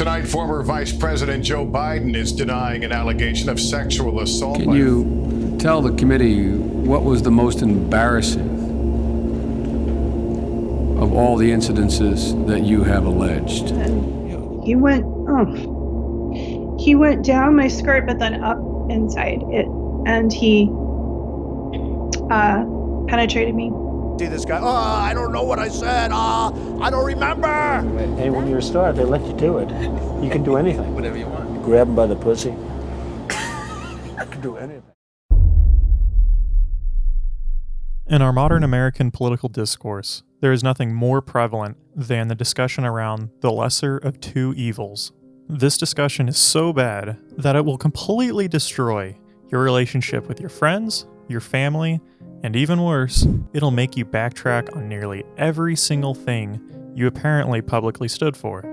Tonight, former Vice President Joe Biden is denying an allegation of sexual assault. Can you tell the committee what was the most embarrassing of all the incidences that you have alleged? He went down my skirt, but then up inside it, and he penetrated me. See this guy, I don't know what I said, I don't remember. Hey, when you're a star, they let you do it. You can do anything. Whatever you want. You grab him by the pussy. You can do anything. In our modern American political discourse, there is nothing more prevalent than the discussion around the lesser of two evils. This discussion is so bad that it will completely destroy your relationship with your friends, your family, and even worse, it'll make you backtrack on nearly every single thing you apparently publicly stood for.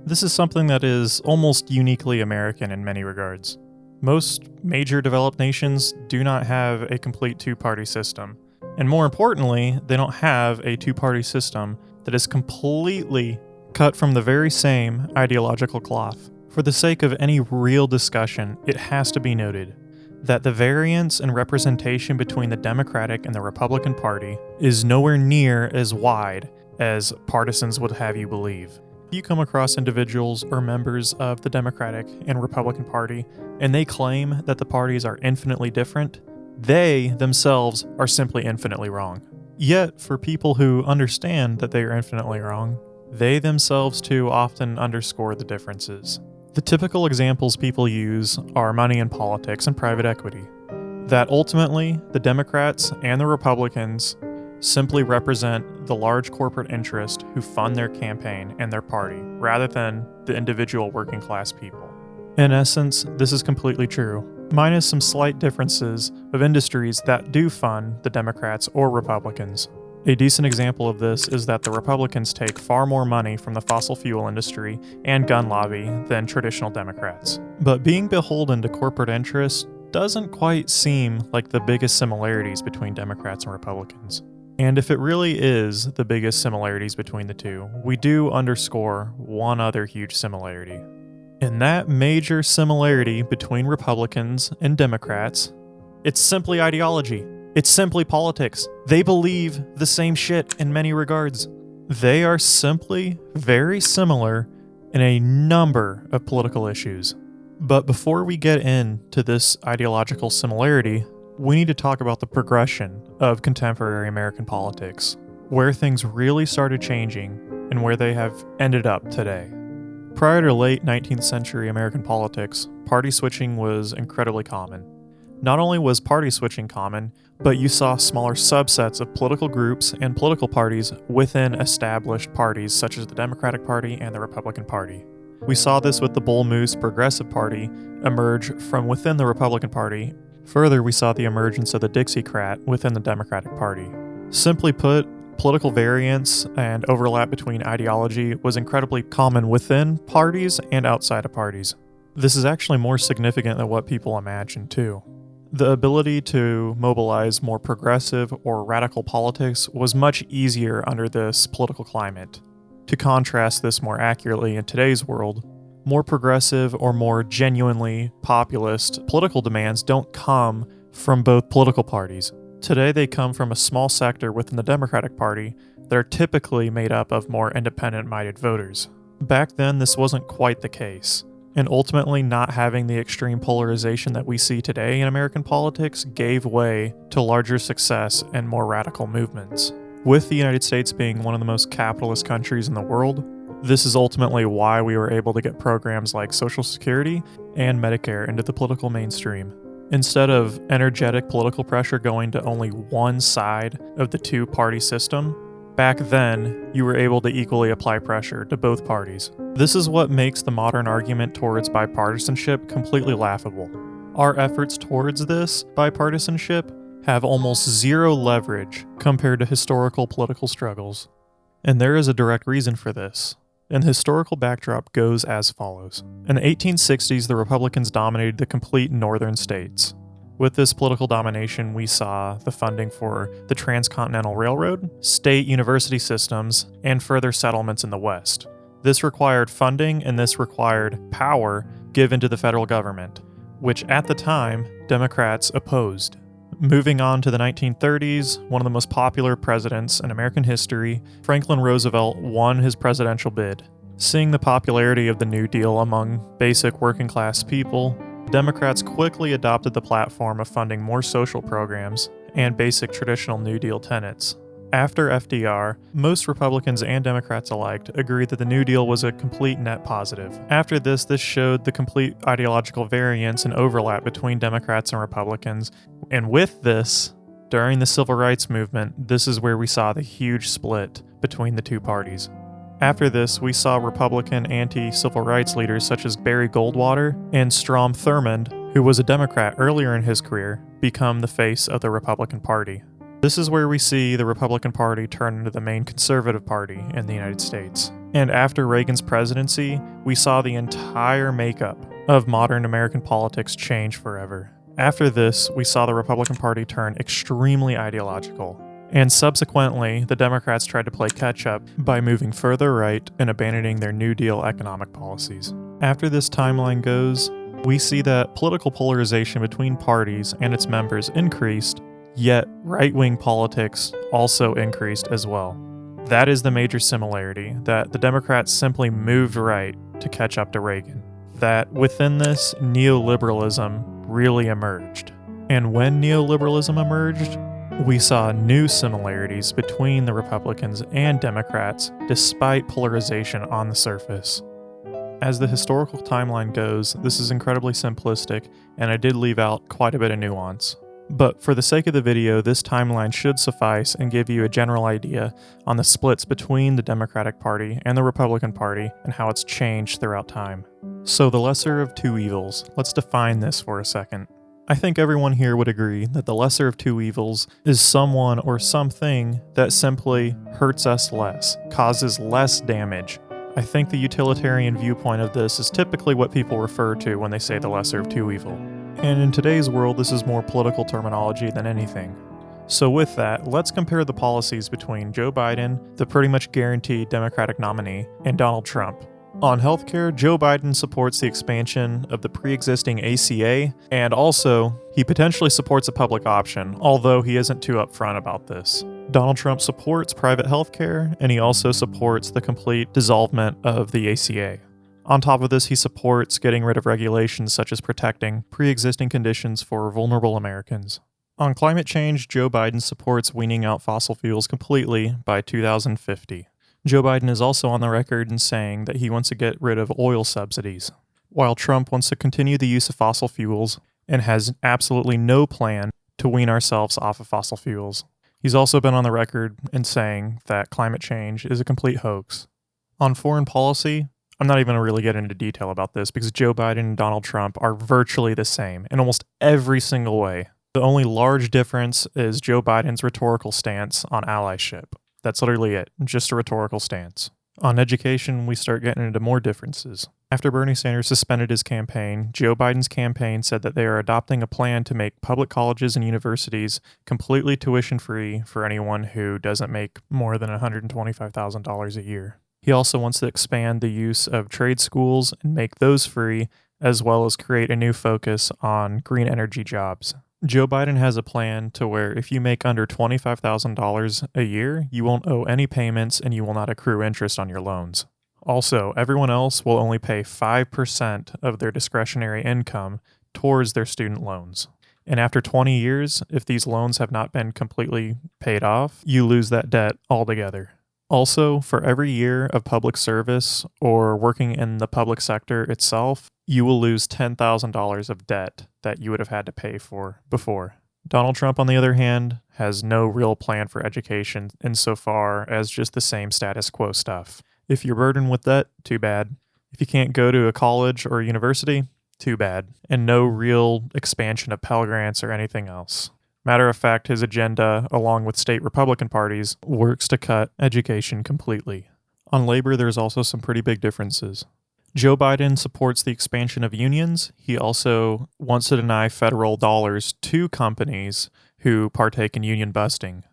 This is something that is almost uniquely American in many regards. Most major developed nations do not have a complete two-party system. And more importantly, they don't have a two-party system that is completely cut from the very same ideological cloth. For the sake of any real discussion, it has to be noted that the variance in representation between the Democratic and the Republican Party is nowhere near as wide as partisans would have you believe. If you come across individuals or members of the Democratic and Republican Party and they claim that the parties are infinitely different, they themselves are simply infinitely wrong. Yet, for people who understand that they are infinitely wrong, they themselves too often underscore the differences. The typical examples people use are money in politics and private equity. That ultimately, the Democrats and the Republicans simply represent the large corporate interest who fund their campaign and their party, rather than the individual working class people. In essence, this is completely true, minus some slight differences of industries that do fund the Democrats or Republicans. A decent example of this is that the Republicans take far more money from the fossil fuel industry and gun lobby than traditional Democrats. But being beholden to corporate interests doesn't quite seem like the biggest similarities between Democrats and Republicans. And if it really is the biggest similarities between the two, we do underscore one other huge similarity. And that major similarity between Republicans and Democrats, it's simply ideology. It's simply politics. They believe the same shit in many regards. They are simply very similar in a number of political issues. But before we get into this ideological similarity, we need to talk about the progression of contemporary American politics, where things really started changing and where they have ended up today. Prior to late 19th century American politics, party switching was incredibly common. Not only was party switching common, but you saw smaller subsets of political groups and political parties within established parties such as the Democratic Party and the Republican Party. We saw this with the Bull Moose Progressive Party emerge from within the Republican Party. Further, we saw the emergence of the Dixiecrat within the Democratic Party. Simply put, political variance and overlap between ideology was incredibly common within parties and outside of parties. This is actually more significant than what people imagine, too. The ability to mobilize more progressive or radical politics was much easier under this political climate. To contrast this more accurately in today's world, more progressive or more genuinely populist political demands don't come from both political parties. Today they come from a small sector within the Democratic Party that are typically made up of more independent-minded voters. Back then, this wasn't quite the case. And ultimately, not having the extreme polarization that we see today in American politics gave way to larger success and more radical movements. With the United States being one of the most capitalist countries in the world, this is ultimately why we were able to get programs like Social Security and Medicare into the political mainstream. Instead of energetic political pressure going to only one side of the two-party system, back then, you were able to equally apply pressure to both parties. This is what makes the modern argument towards bipartisanship completely laughable. Our efforts towards this bipartisanship have almost zero leverage compared to historical political struggles. And there is a direct reason for this. And the historical backdrop goes as follows. In the 1860s, the Republicans dominated the complete northern states. With this political domination, we saw the funding for the Transcontinental Railroad, state university systems, and further settlements in the West. This required funding and this required power given to the federal government, which at the time, Democrats opposed. Moving on to the 1930s, one of the most popular presidents in American history, Franklin Roosevelt won his presidential bid. Seeing the popularity of the New Deal among basic working class people, Democrats quickly adopted the platform of funding more social programs and basic traditional New Deal tenets. After FDR, most Republicans and Democrats alike agreed that the New Deal was a complete net positive. After this showed the complete ideological variance and overlap between Democrats and Republicans. And with this, during the Civil Rights Movement, this is where we saw the huge split between the two parties. After this, we saw Republican anti-civil rights leaders such as Barry Goldwater and Strom Thurmond, who was a Democrat earlier in his career, become the face of the Republican Party. This is where we see the Republican Party turn into the main conservative party in the United States. And after Reagan's presidency, we saw the entire makeup of modern American politics change forever. After this, we saw the Republican Party turn extremely ideological. And subsequently, the Democrats tried to play catch-up by moving further right and abandoning their New Deal economic policies. After this timeline goes, we see that political polarization between parties and its members increased, yet right-wing politics also increased as well. That is the major similarity, that the Democrats simply moved right to catch up to Reagan. That within this, neoliberalism really emerged. And when neoliberalism emerged, we saw new similarities between the Republicans and Democrats despite polarization on the surface. As the historical timeline goes, this is incredibly simplistic, and I did leave out quite a bit of nuance. But for the sake of the video, this timeline should suffice and give you a general idea on the splits between the Democratic Party and the Republican Party and how it's changed throughout time. So the lesser of two evils, let's define this for a second. I think everyone here would agree that the lesser of two evils is someone or something that simply hurts us less, causes less damage. I think the utilitarian viewpoint of this is typically what people refer to when they say the lesser of two evil. And in today's world, this is more political terminology than anything. So with that, let's compare the policies between Joe Biden, the pretty much guaranteed Democratic nominee, and Donald Trump. On healthcare, Joe Biden supports the expansion of the pre-existing ACA, and also, he potentially supports a public option, although he isn't too upfront about this. Donald Trump supports private healthcare, and he also supports the complete dissolvement of the ACA. On top of this, he supports getting rid of regulations such as protecting pre-existing conditions for vulnerable Americans. On climate change, Joe Biden supports weaning out fossil fuels completely by 2050. Joe Biden is also on the record in saying that he wants to get rid of oil subsidies, while Trump wants to continue the use of fossil fuels and has absolutely no plan to wean ourselves off of fossil fuels. He's also been on the record in saying that climate change is a complete hoax. On foreign policy, I'm not even going to really get into detail about this because Joe Biden and Donald Trump are virtually the same in almost every single way. The only large difference is Joe Biden's rhetorical stance on allyship. That's literally it, just a rhetorical stance. On education, we start getting into more differences. After Bernie Sanders suspended his campaign, Joe Biden's campaign said that they are adopting a plan to make public colleges and universities completely tuition-free for anyone who doesn't make more than $125,000 a year. He also wants to expand the use of trade schools and make those free, as well as create a new focus on green energy jobs. Joe Biden has a plan to where if you make under $25,000 a year, you won't owe any payments and you will not accrue interest on your loans. Also, everyone else will only pay 5% of their discretionary income towards their student loans. And after 20 years, if these loans have not been completely paid off, you lose that debt altogether. Also, for every year of public service or working in the public sector itself, you will lose $10,000 of debt that you would have had to pay for before. Donald Trump, on the other hand, has no real plan for education insofar as just the same status quo stuff. If you're burdened with debt, too bad. If you can't go to a college or a university, too bad. And no real expansion of Pell Grants or anything else. Matter of fact, his agenda, along with state Republican parties, works to cut education completely. On labor, there's also some pretty big differences. Joe Biden supports the expansion of unions. He also wants to deny federal dollars to companies who partake in union busting.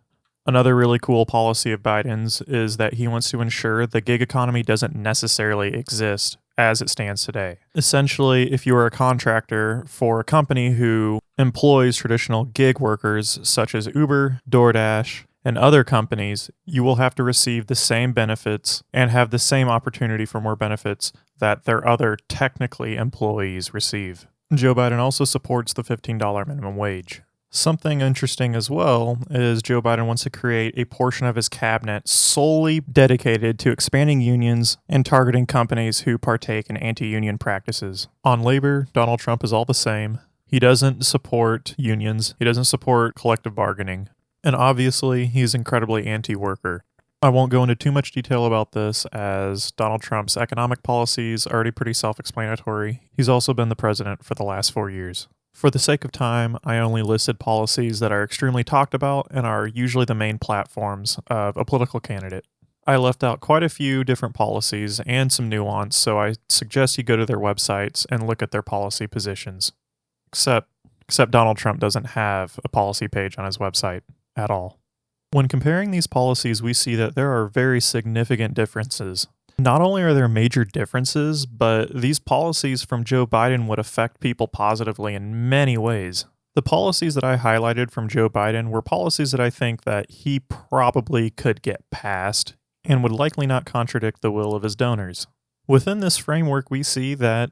Another really cool policy of Biden's is that he wants to ensure the gig economy doesn't necessarily exist as it stands today. Essentially, if you are a contractor for a company who employs traditional gig workers such as Uber, DoorDash, and other companies, you will have to receive the same benefits and have the same opportunity for more benefits that their other technically employees receive. Joe Biden also supports the $15 minimum wage. Something interesting as well is Joe Biden wants to create a portion of his cabinet solely dedicated to expanding unions and targeting companies who partake in anti-union practices. On labor, Donald Trump is all the same. He doesn't support unions. He doesn't support collective bargaining. And obviously, he's incredibly anti-worker. I won't go into too much detail about this, as Donald Trump's economic policies are already pretty self-explanatory. He's also been the president for the last 4 years. For the sake of time, I only listed policies that are extremely talked about and are usually the main platforms of a political candidate. I left out quite a few different policies and some nuance, so I suggest you go to their websites and look at their policy positions. Except Donald Trump doesn't have a policy page on his website at all. When comparing these policies, we see that there are very significant differences. Not only are there major differences, but these policies from Joe Biden would affect people positively in many ways. The policies that I highlighted from Joe Biden were policies that I think that he probably could get passed and would likely not contradict the will of his donors. Within this framework, we see that,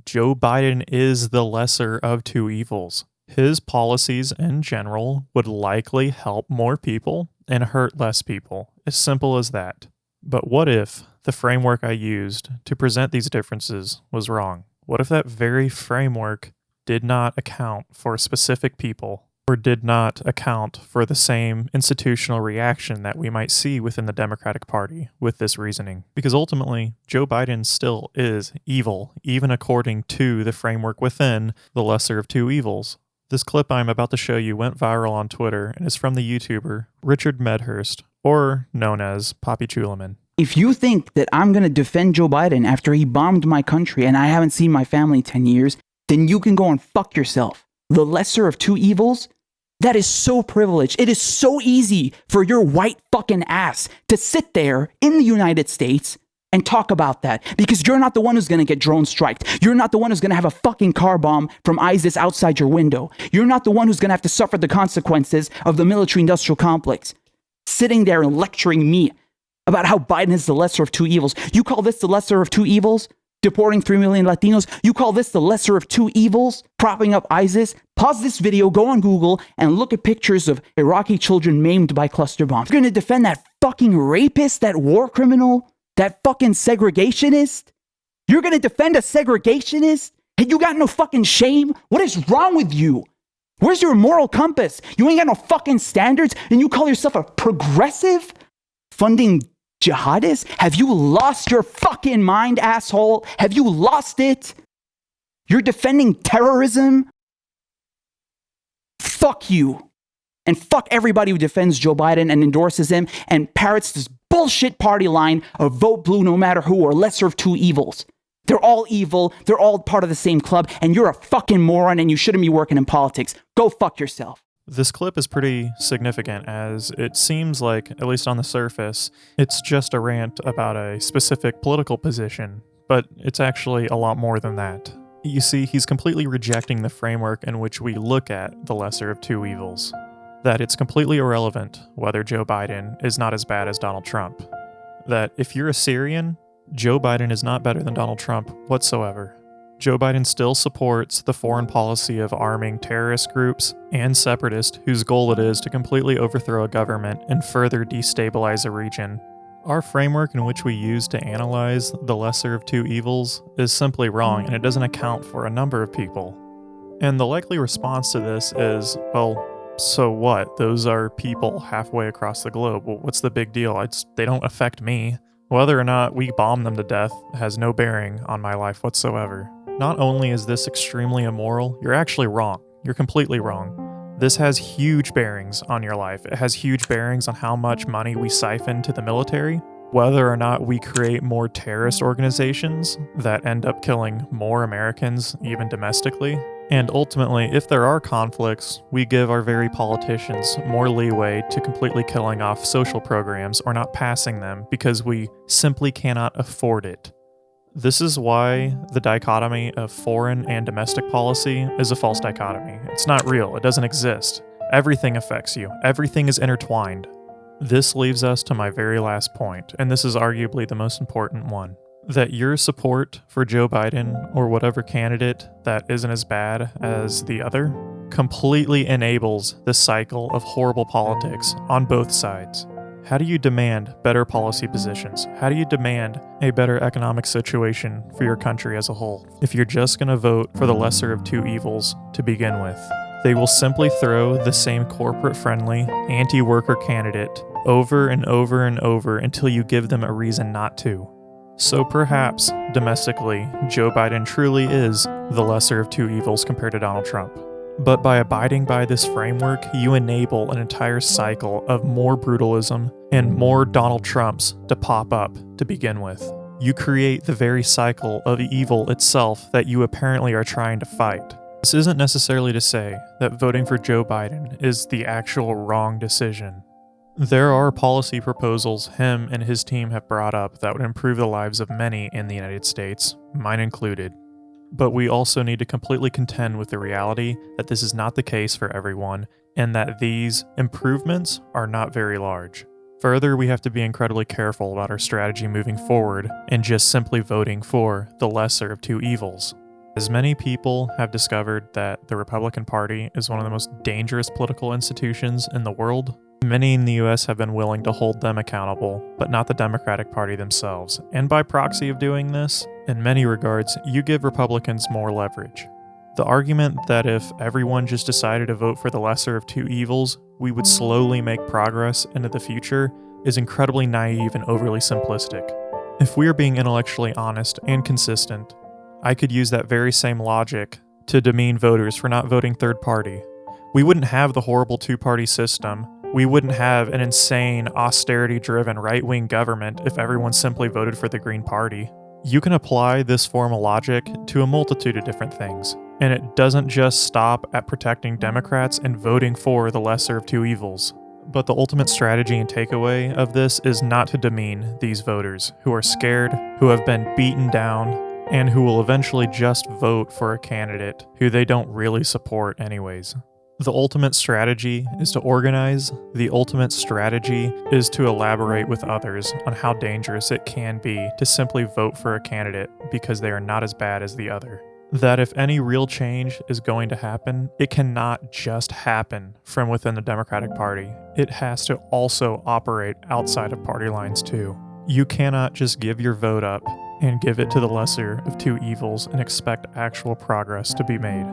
Joe Biden is the lesser of two evils. His policies in general would likely help more people and hurt less people. As simple as that. But what if the framework I used to present these differences was wrong? What if that very framework did not account for specific people or did not account for the same institutional reaction that we might see within the Democratic Party with this reasoning? Because ultimately, Joe Biden still is evil, even according to the framework within the lesser of two evils. This clip I'm about to show you went viral on Twitter and is from the YouTuber Richard Medhurst, or known as Poppy Chulaman. If you think that I'm going to defend Joe Biden after he bombed my country and I haven't seen my family in 10 years, then you can go and fuck yourself. The lesser of two evils? That is so privileged. It is so easy for your white fucking ass to sit there in the United States and talk about that, because you're not the one who's going to get drone striked. You're not the one who's going to have a fucking car bomb from ISIS outside your window. You're not the one who's going to have to suffer the consequences of the military-industrial complex. Sitting there and lecturing me about how Biden is the lesser of two evils. You call this the lesser of two evils? Deporting 3 million Latinos? You call this the lesser of two evils? Propping up ISIS? Pause this video, go on Google, and look at pictures of Iraqi children maimed by cluster bombs. You're going to defend that fucking rapist, that war criminal, that fucking segregationist? You're going to defend a segregationist? And you got no fucking shame? What is wrong with you? Where's your moral compass? You ain't got no fucking standards, and you call yourself a progressive? Funding jihadists? Have you lost your fucking mind, asshole? Have you lost it? You're defending terrorism? Fuck you. And fuck everybody who defends Joe Biden and endorses him and parrots this bullshit party line of vote blue no matter who, or lesser of two evils. They're all evil, they're all part of the same club, and you're a fucking moron and you shouldn't be working in politics. Go fuck yourself. This clip is pretty significant, as it seems like, at least on the surface, it's just a rant about a specific political position, but it's actually a lot more than that. You see, he's completely rejecting the framework in which we look at the lesser of two evils. That it's completely irrelevant whether Joe Biden is not as bad as Donald Trump. That if you're a Syrian, Joe Biden is not better than Donald Trump whatsoever. Joe Biden still supports the foreign policy of arming terrorist groups and separatists whose goal it is to completely overthrow a government and further destabilize a region. Our framework in which we use to analyze the lesser of two evils is simply wrong, and it doesn't account for a number of people. And the likely response to this is, well, so what? Those are people halfway across the globe. Well, what's the big deal? They don't affect me. Whether or not we bomb them to death has no bearing on my life whatsoever. Not only is this extremely immoral, you're actually wrong. You're completely wrong. This has huge bearings on your life. It has huge bearings on how much money we siphon to the military, whether or not we create more terrorist organizations that end up killing more Americans, even domestically. And ultimately, if there are conflicts, we give our very politicians more leeway to completely killing off social programs or not passing them because we simply cannot afford it. This is why the dichotomy of foreign and domestic policy is a false dichotomy. It's not real. It doesn't exist. Everything affects you. Everything is intertwined. This leaves us to my very last point, and this is arguably the most important one. That your support for Joe Biden or whatever candidate that isn't as bad as the other completely enables the cycle of horrible politics on both sides. How do you demand better policy positions? How do you demand a better economic situation for your country as a whole if you're just going to vote for the lesser of two evils to begin with? They will simply throw the same corporate-friendly, anti-worker candidate over and over and over until you give them a reason not to. So perhaps, domestically, Joe Biden truly is the lesser of two evils compared to Donald Trump. But by abiding by this framework, you enable an entire cycle of more brutalism and more Donald Trumps to pop up to begin with. You create the very cycle of evil itself that you apparently are trying to fight. This isn't necessarily to say that voting for Joe Biden is the actual wrong decision. There are policy proposals him and his team have brought up that would improve the lives of many in the United States, mine included. But we also need to completely contend with the reality that this is not the case for everyone, and that these improvements are not very large. Further, we have to be incredibly careful about our strategy moving forward and just simply voting for the lesser of two evils. As many people have discovered that the Republican Party is one of the most dangerous political institutions in the world, many in the US have been willing to hold them accountable, but not the Democratic Party themselves. And by proxy of doing this, in many regards, you give Republicans more leverage. The argument that if everyone just decided to vote for the lesser of two evils, we would slowly make progress into the future is incredibly naive and overly simplistic. If we are being intellectually honest and consistent, I could use that very same logic to demean voters for not voting third party. We wouldn't have the horrible two-party system. We wouldn't have an insane, austerity-driven right-wing government if everyone simply voted for the Green Party. You can apply this form of logic to a multitude of different things, and it doesn't just stop at protecting Democrats and voting for the lesser of two evils. But the ultimate strategy and takeaway of this is not to demean these voters who are scared, who have been beaten down, and who will eventually just vote for a candidate who they don't really support anyways. The ultimate strategy is to organize. The ultimate strategy is to elaborate with others on how dangerous it can be to simply vote for a candidate because they are not as bad as the other. That if any real change is going to happen, it cannot just happen from within the Democratic Party. It has to also operate outside of party lines too. You cannot just give your vote up and give it to the lesser of two evils and expect actual progress to be made.